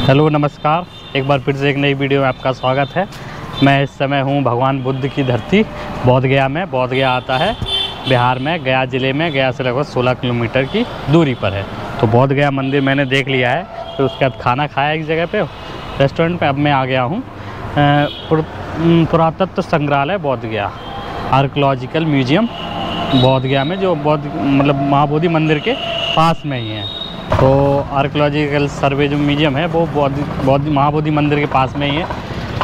Hello नमस्कार, एक बार फिर से एक नई वीडियो में आपका स्वागत है। मैं इस समय हूँ भगवान बुद्ध की धरती बोधगया में। बोधगया आता है बिहार में, गया ज़िले में। गया से लगभग 16 किलोमीटर की दूरी पर है। तो बोधगया मंदिर मैंने देख लिया है, फिर उसके बाद खाना खाया एक जगह पे रेस्टोरेंट पे। अब मैं आ गया हूँ पुरातत्व संग्रहालय बोधगया, आर्कियोलॉजिकल म्यूजियम बोधगया में, जो महाबोधि मंदिर के पास में ही है। तो आर्कियोलॉजिकल सर्वे जो म्यूजियम है वो महाबोधि मंदिर के पास में ही है।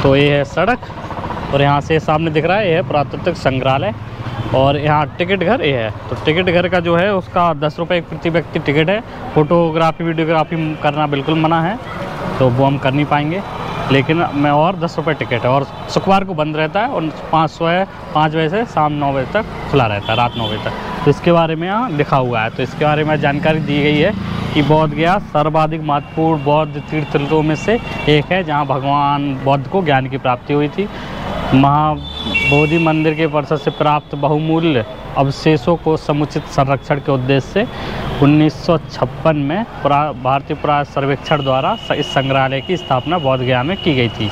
तो ये है सड़क, और यहाँ से सामने दिख रहा है ये है पुरातत्व संग्रहालय। और यहाँ टिकट घर ये है। तो टिकट घर का जो है उसका 10 रुपये प्रति व्यक्ति टिकट है। फ़ोटोग्राफी वीडियोग्राफी करना बिल्कुल मना है, तो वो हम कर नहीं पाएंगे। लेकिन मैं और 10 रुपये टिकट है, और शुक्रवार को बंद रहता है, और 5 बजे से शाम 9 बजे तक खुला रहता है, रात 9 बजे तक। तो इसके बारे में यहाँ लिखा हुआ है। तो इसके बारे में जानकारी दी गई है कि बोधगया सर्वाधिक महत्वपूर्ण बौद्ध तीर्थों में से एक है, जहाँ भगवान बुद्ध को ज्ञान की प्राप्ति हुई थी। महाबोधि मंदिर के परिसर से प्राप्त बहुमूल्य अवशेषों को समुचित संरक्षण के उद्देश्य से 1956 में भारतीय पुरातत्व सर्वेक्षण द्वारा इस संग्रहालय की स्थापना बोधगया में की गई थी।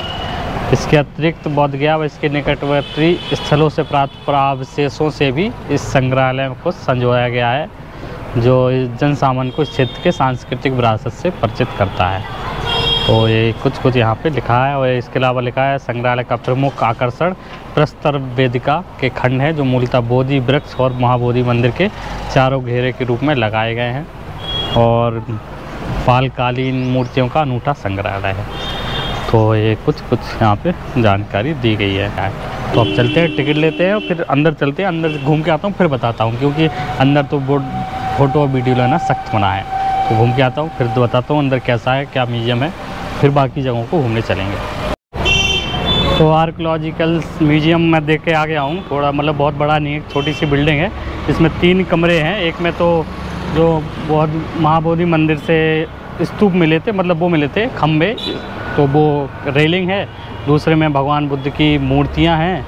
इसके अतिरिक्त बोधगया व इसके निकटवर्ती स्थलों से प्राप्त पुरावशेषों से भी इस संग्रहालय को संजोया गया है, जो जनसामान्य को क्षेत्र के सांस्कृतिक विरासत से परिचित करता है। तो ये कुछ यहाँ पे लिखा है। और इसके अलावा लिखा है संग्रहालय का प्रमुख आकर्षण प्रस्तर वेदिका के खंड है, जो मूलतः बोधि वृक्ष और महाबोधि मंदिर के चारों घेरे के रूप में लगाए गए हैं, और पालकालीन मूर्तियों का अनूठा संग्रहालय है। तो ये कुछ यहाँ पे जानकारी दी गई है। तो अब चलते हैं, टिकट लेते हैं और फिर अंदर चलते हैं। अंदर घूम के आता हूँ, फिर बताता हूँ, क्योंकि अंदर तो फ़ोटो और वीडियो लेना सख्त मना है। तो घूम के आता हूँ, फिर बताता हूँ अंदर कैसा है, क्या म्यूजियम है, फिर बाकी जगहों को घूमने चलेंगे। तो आर्कियोलॉजिकल म्यूजियम में देख के आ गया हूँ। थोड़ा बहुत बड़ा नहीं है, छोटी सी बिल्डिंग है। इसमें 3 कमरे हैं। एक में तो जो महाबोधि मंदिर से स्तूप मिले थे, वो मिले थे खम्भे, तो वो रेलिंग है। दूसरे में भगवान बुद्ध की मूर्तियाँ हैं,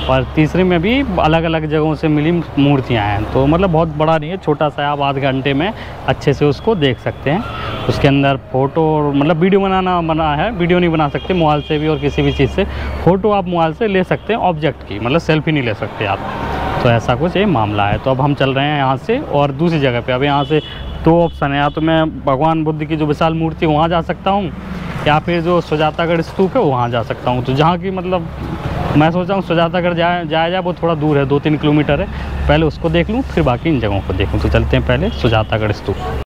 और तीसरे में भी अलग अलग जगहों से मिली मूर्तियाँ हैं। तो बहुत बड़ा नहीं है, छोटा सा। आप आधे घंटे में अच्छे से उसको देख सकते हैं। उसके अंदर फ़ोटो वीडियो बनाना मना है। वीडियो नहीं बना सकते मोबाइल से भी, और किसी भी चीज़ से। फ़ोटो आप मोबाइल से ले सकते हैं ऑब्जेक्ट की, सेल्फी नहीं ले सकते आप। तो ऐसा कुछ ये मामला है। तो अब हम चल रहे हैं यहाँ से और दूसरी जगह पे। अब यहाँ से 2 ऑप्शन है, या तो मैं भगवान बुद्ध की जो विशाल मूर्ति वहाँ जा सकता हूँ, या फिर जो सुजातागढ़ स्तूप है वहाँ जा सकता हूँ। तो जहाँ की मैं सोचा हूँ सुजातागढ़ जाया, वो थोड़ा दूर है, 2-3 किलोमीटर है। पहले उसको देख लूँ, फिर बाकी इन जगहों को देखूँ। तो चलते हैं पहले सुजातागढ़ स्तूप।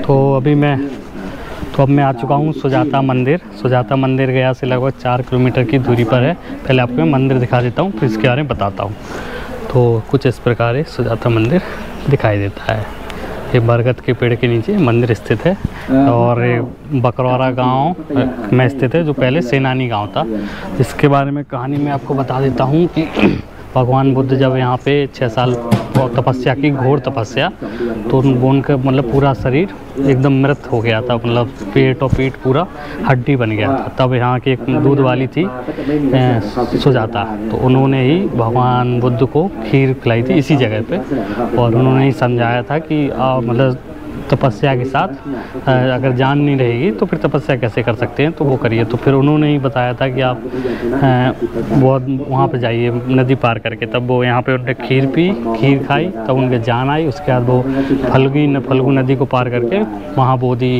तो अब मैं आ चुका हूँ सुजाता मंदिर। सुजाता मंदिर गया से लगभग 4 किलोमीटर की दूरी पर है। पहले आपको मैं मंदिर दिखा देता हूँ, फिर इसके बारे में बताता हूँ। तो कुछ इस प्रकार है सुजाता मंदिर दिखाई देता है। ये बरगद के पेड़ के नीचे मंदिर स्थित है, और बकरौरा गांव में स्थित है, जो पहले सेनानी गांव था। इसके बारे में कहानी मैं आपको बता देता हूँ कि भगवान बुद्ध जब यहाँ पे 6 साल तपस्या की, घोर तपस्या, तो उनका पूरा शरीर एकदम मृत हो गया था। पेट और पीठ पूरा हड्डी बन गया था। तब यहाँ की एक दूध वाली थी सुजाता, तो उन्होंने ही भगवान बुद्ध को खीर खिलाई थी इसी जगह पे, और उन्होंने ही समझाया था कि तपस्या के साथ अगर जान नहीं रहेगी तो फिर तपस्या कैसे कर सकते हैं, तो वो करिए। तो फिर उन्होंने ही बताया था कि आप वहाँ पे जाइए नदी पार करके। तब वो यहाँ पे उन्होंने खीर खाई, तब उनके जान आई। उसके बाद वो फल्गु नदी को पार करके महाबोधि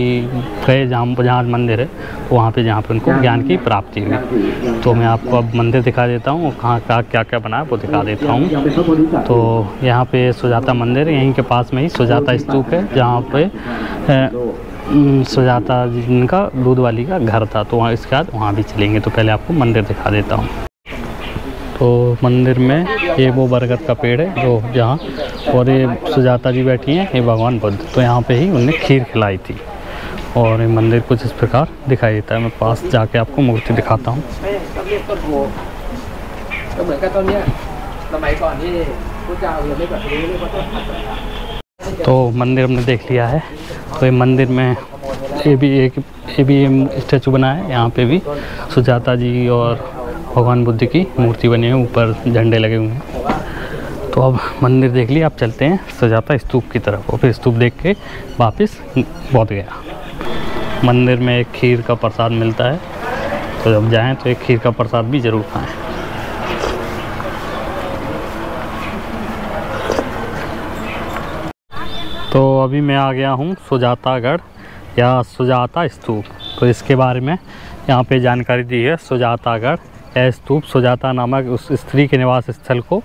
गए, जहाँ मंदिर है वहाँ पे, जहाँ पे उनको ज्ञान की प्राप्ति हुई। तो मैं आपको अब मंदिर दिखा देता हूँ, कहाँ क्या क्या बना है वो दिखा देता हूँ। तो यहाँ पे सुजाता मंदिर, यहीं के पास में ही सुजाता स्तूप है, जहाँ पे सुजाता जिनका दूध वाली का घर था। तो वहाँ इसके बाद वहाँ भी चलेंगे। तो पहले आपको मंदिर दिखा देता हूँ। तो मंदिर में ये वो बरगद का पेड़ है, जो जहाँ और ये सुजाता जी बैठी हैं, ये भगवान बुद्ध। तो यहाँ पे ही उन्हें खीर खिलाई थी। और ये मंदिर कुछ इस प्रकार दिखाई देता है। मैं पास जाके आपको मूर्ति दिखाता हूँ। तो मंदिर हमने देख लिया है। तो ये मंदिर में ये भी स्टैचू बना है। यहाँ पे भी सुजाता जी और भगवान बुद्ध की मूर्ति बनी है, ऊपर झंडे लगे हुए हैं। तो अब मंदिर देख लिया, अब चलते हैं सुजाता स्तूप की तरफ और फिर स्तूप देख के वापस बौद्ध गया। मंदिर में एक खीर का प्रसाद मिलता है, तो जब जाएं तो एक खीर का प्रसाद भी ज़रूर खाएं। तो अभी मैं आ गया हूँ सुजातागढ़ या सुजाता स्तूप। तो इसके बारे में यहाँ पे जानकारी दी है। सुजातागढ़ यह स्तूप सुजाता नामक उस स्त्री के निवास स्थल को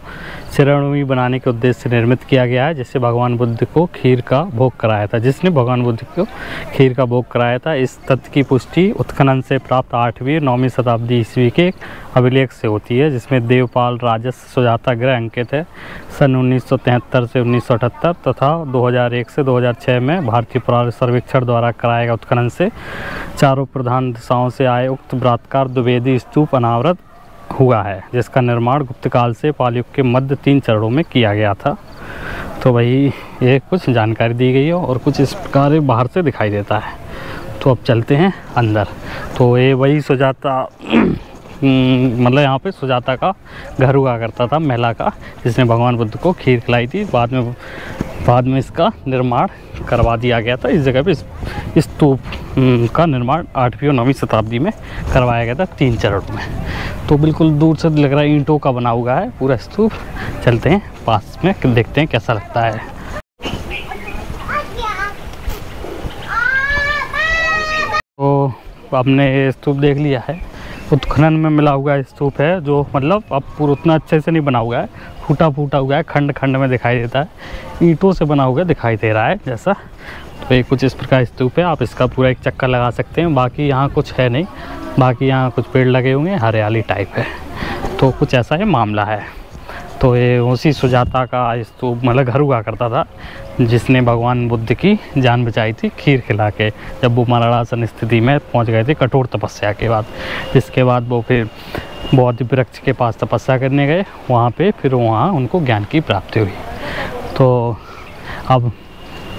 चिरभूमि बनाने के उद्देश्य से निर्मित किया गया है, जिससे भगवान बुद्ध को खीर का भोग कराया था जिसने भगवान बुद्ध को खीर का भोग कराया था। इस तथ्य की पुष्टि उत्खनन से प्राप्त 8वीं और 9वीं शताब्दी ईस्वी के अभिलेख से होती है, जिसमें देवपाल राजस्व सुजाता गृह अंकित है। सन 1973 से 1978 तथा 2001 से 2006 में भारतीय पुरातत्व सर्वेक्षण द्वारा कराए गए उत्खनन से चारों प्रधान दिशाओं से आए उक्त बृहदाकार द्विवेदी स्तूप अनावृत हुआ है, जिसका निर्माण गुप्त काल से पाल युग के मध्य 3 चरणों में किया गया था। तो वही ये कुछ जानकारी दी गई है और कुछ इस प्रकार बाहर से दिखाई देता है। तो अब चलते हैं अंदर। तो ये वही सुजाता मतलब यहाँ पे सुजाता का घर हुआ करता था, महिला का, जिसने भगवान बुद्ध को खीर खिलाई थी। बाद में इसका निर्माण करवा दिया गया था। इस जगह पे स्तूप का निर्माण 8वीं और 9वीं शताब्दी में करवाया गया था 3 चरणों में। तो बिल्कुल दूर से लग रहा है ईंटों का बना हुआ है पूरा स्तूप। चलते हैं पास में, देखते हैं कैसा लगता है। तो हमने स्तूप देख लिया है। उत्खनन में मिला हुआ स्तूप है, जो मतलब अब पूरा उतना अच्छे से नहीं बना हुआ है, फूटा हुआ है, खंड खंड में दिखाई देता है। ईंटों से बना हुआ दिखाई दे रहा है जैसा। तो ये कुछ इस प्रकार स्तूप है, आप इसका पूरा एक चक्कर लगा सकते हैं। बाकी यहाँ कुछ है नहीं, बाकी यहाँ कुछ पेड़ लगे हुए हैं, हरियाली टाइप है। तो कुछ ऐसा ही मामला है। तो ये उसी सुजाता का स्तूप मतलब घर हुआ करता था, जिसने भगवान बुद्ध की जान बचाई थी खीर खिला के, जब वो मरणासन स्थिति में पहुंच गए थे कठोर तपस्या के बाद। इसके बाद वो फिर बौद्ध वृक्ष के पास तपस्या करने गए, वहाँ पे फिर वहाँ उनको ज्ञान की प्राप्ति हुई। तो अब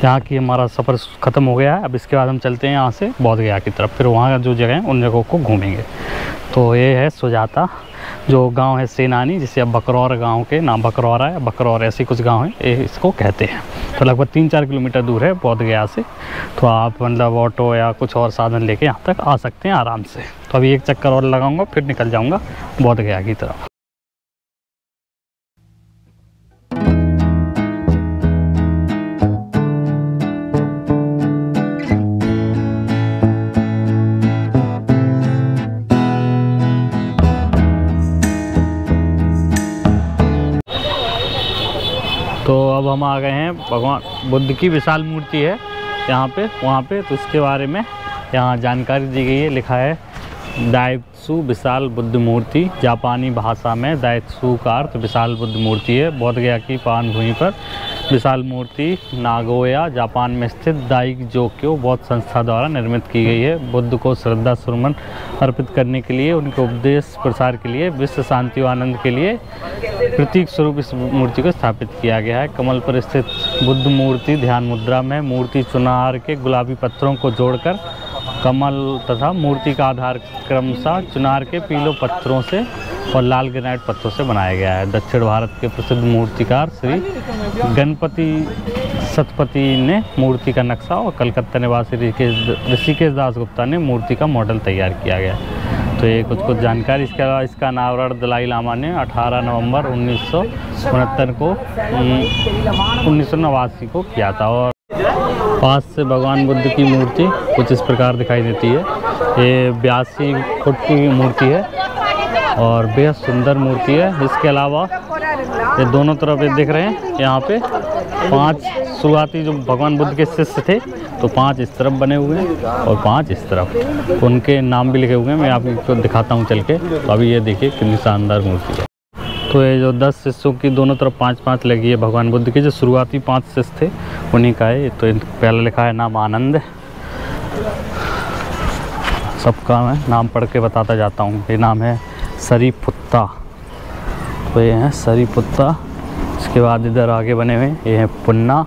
यहाँ की हमारा सफ़र ख़त्म हो गया है। अब इसके बाद हम चलते हैं यहाँ से बौद्ध गया की तरफ, फिर वहाँ जो जगह हैं उन जगहों को घूमेंगे। तो ये है सुजाता, जो गांव है सेनानी, जिसे अब बकरौर गांव के नाम बकरौरा है, बकरौर ऐसे कुछ गांव हैं, ये इसको कहते हैं। तो लगभग 3-4 किलोमीटर दूर है बौद्ध गया से। तो आप मतलब ऑटो या कुछ और साधन लेके यहाँ तक आ सकते हैं आराम से। तो अभी एक चक्कर और लगाऊंगा, फिर निकल जाऊंगा बौद्ध गया की तरफ। तो अब हम आ गए हैं, भगवान बुद्ध की विशाल मूर्ति है यहाँ पे, वहाँ पे। तो इसके बारे में यहाँ जानकारी दी गई है, लिखा है दाइत्सु विशाल बुद्ध मूर्ति। जापानी भाषा में दाइत्सु का अर्थ विशाल बुद्ध मूर्ति है। बौद्ध गया की पावन भूमि पर विशाल मूर्ति नागोया जापान में स्थित दाइजोक्यो बौद्ध संस्था द्वारा निर्मित की गई है। बुद्ध को श्रद्धा सुमन अर्पित करने के लिए, उनके उपदेश प्रसार के लिए, विश्व शांति व आनंद के लिए प्रतीक स्वरूप इस मूर्ति को स्थापित किया गया है। कमल पर स्थित बुद्ध मूर्ति ध्यान मुद्रा में, मूर्ति चुनार के गुलाबी पत्थरों को जोड़कर कमल तथा मूर्ति का आधार क्रमशः चुनार के पीले पत्थरों से और लाल ग्रेनाइट पत्थरों से बनाया गया है। दक्षिण भारत के प्रसिद्ध मूर्तिकार श्री गणपति सतपति ने मूर्ति का नक्शा और कलकत्ता निवासी ऋषिकेश दास गुप्ता ने मूर्ति का मॉडल तैयार किया गया। तो ये कुछ जानकारी। इसके अलावा इसका अनावरण दलाई लामा ने 18 नवंबर 1969 को 1989 को किया था। और पास से भगवान बुद्ध की मूर्ति कुछ इस प्रकार दिखाई देती है। ये 82 फुट की मूर्ति है और बेहद सुंदर मूर्ति है। इसके अलावा ये दोनों तरफ ये दिख रहे हैं, यहाँ पे 5 शुरुआती जो भगवान बुद्ध के शिष्य थे, तो 5 इस तरफ बने हुए हैं और 5 इस तरफ, उनके नाम भी लिखे हुए हैं। मैं आपको दिखाता हूँ चल के। तो अभी ये देखिए कितनी शानदार मूर्ति है। तो ये जो 10 शिष्यों की दोनों तरफ 5-5 लगी है भगवान बुद्ध के, जो शुरुआती 5 शिष्य थे उन्हीं का है। तो पहले लिखा है नाम आनंद, सबका मैं नाम पढ़ के बताता जाता हूँ। ये नाम है सरीपुत्ता, तो ये हैं सरीपुत्ता। इसके बाद इधर आगे बने हुए ये हैं पुन्ना,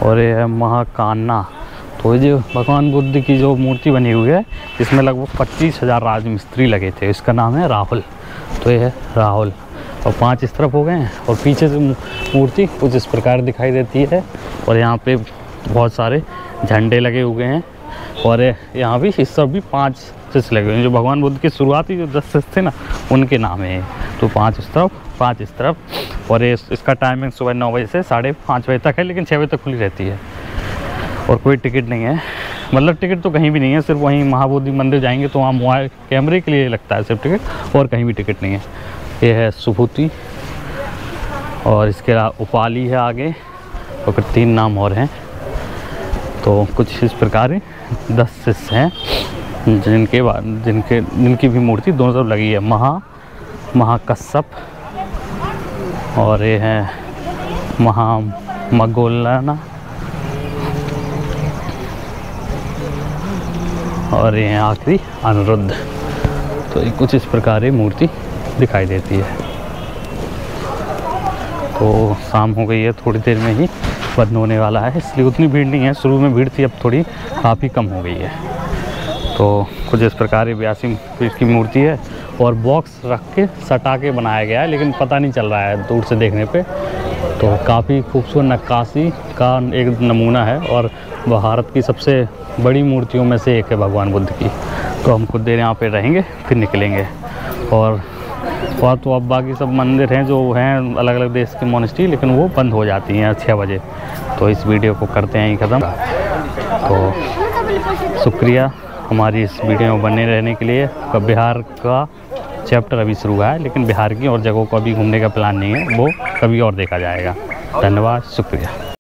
और ये है महाकान्ना। तो ये भगवान बुद्ध की जो मूर्ति बनी हुई है इसमें लगभग 25,000 राजमिस्त्री लगे थे। इसका नाम है राहुल। तो ये है राहुल, और 5 इस तरफ हो गए हैं। और पीछे से मूर्ति कुछ इस प्रकार दिखाई देती है, और यहाँ पे बहुत सारे झंडे लगे हुए हैं। और यहाँ भी इस तरफ भी 5 शिष्य लगे हुए हैं, जो भगवान बुद्ध के शुरुआती जो 10 शिष्य थे ना उनके नाम है। तो 5 इस तरफ 5 इस तरफ। और इसका टाइमिंग सुबह 9 बजे से 5:30 बजे तक है, लेकिन 6 बजे तक खुली रहती है। और कोई टिकट नहीं है, मतलब टिकट तो कहीं भी नहीं है, सिर्फ वहीं महाबोधि मंदिर जाएंगे तो वहाँ मोबाइल कैमरे के लिए लगता है सिर्फ टिकट, और कहीं भी टिकट नहीं है। ये है सुभूति, और इसके अलावा उपाली है आगे, और फिर 3 नाम और हैं। तो कुछ इस प्रकार 10 शिष्य हैं जिनकी भी मूर्ति दोनों तरफ लगी है। महाकश्यप, और ये है महामगोलना, और ये आखिरी अनिरुद्ध। तो ये कुछ इस प्रकार ये मूर्ति दिखाई देती है। तो शाम हो गई है, थोड़ी देर में ही बंद होने वाला है, इसलिए उतनी भीड़ नहीं है। शुरू में भीड़ थी, अब थोड़ी काफ़ी कम हो गई है। तो कुछ इस प्रकार 82 फीट की मूर्ति है, और बॉक्स रख के सटा के बनाया गया है, लेकिन पता नहीं चल रहा है दूर से देखने पे। तो काफ़ी खूबसूरत नक्काशी का एक नमूना है, और भारत की सबसे बड़ी मूर्तियों में से एक है भगवान बुद्ध की। तो हम कुछ देर यहाँ पे रहेंगे, फिर निकलेंगे। और तो अब बाकी सब मंदिर हैं जो हैं अलग अलग देश के मोनेस्ट्री, लेकिन वो बंद हो जाती हैं 6 बजे। तो इस वीडियो को करते हैं ही ख़त्म। तो शुक्रिया हमारी इस वीडियो में बने रहने के लिए। बिहार का चैप्टर अभी शुरू हुआ है, लेकिन बिहार की और जगहों को अभी घूमने का प्लान नहीं है, वो कभी और देखा जाएगा। धन्यवाद, शुक्रिया।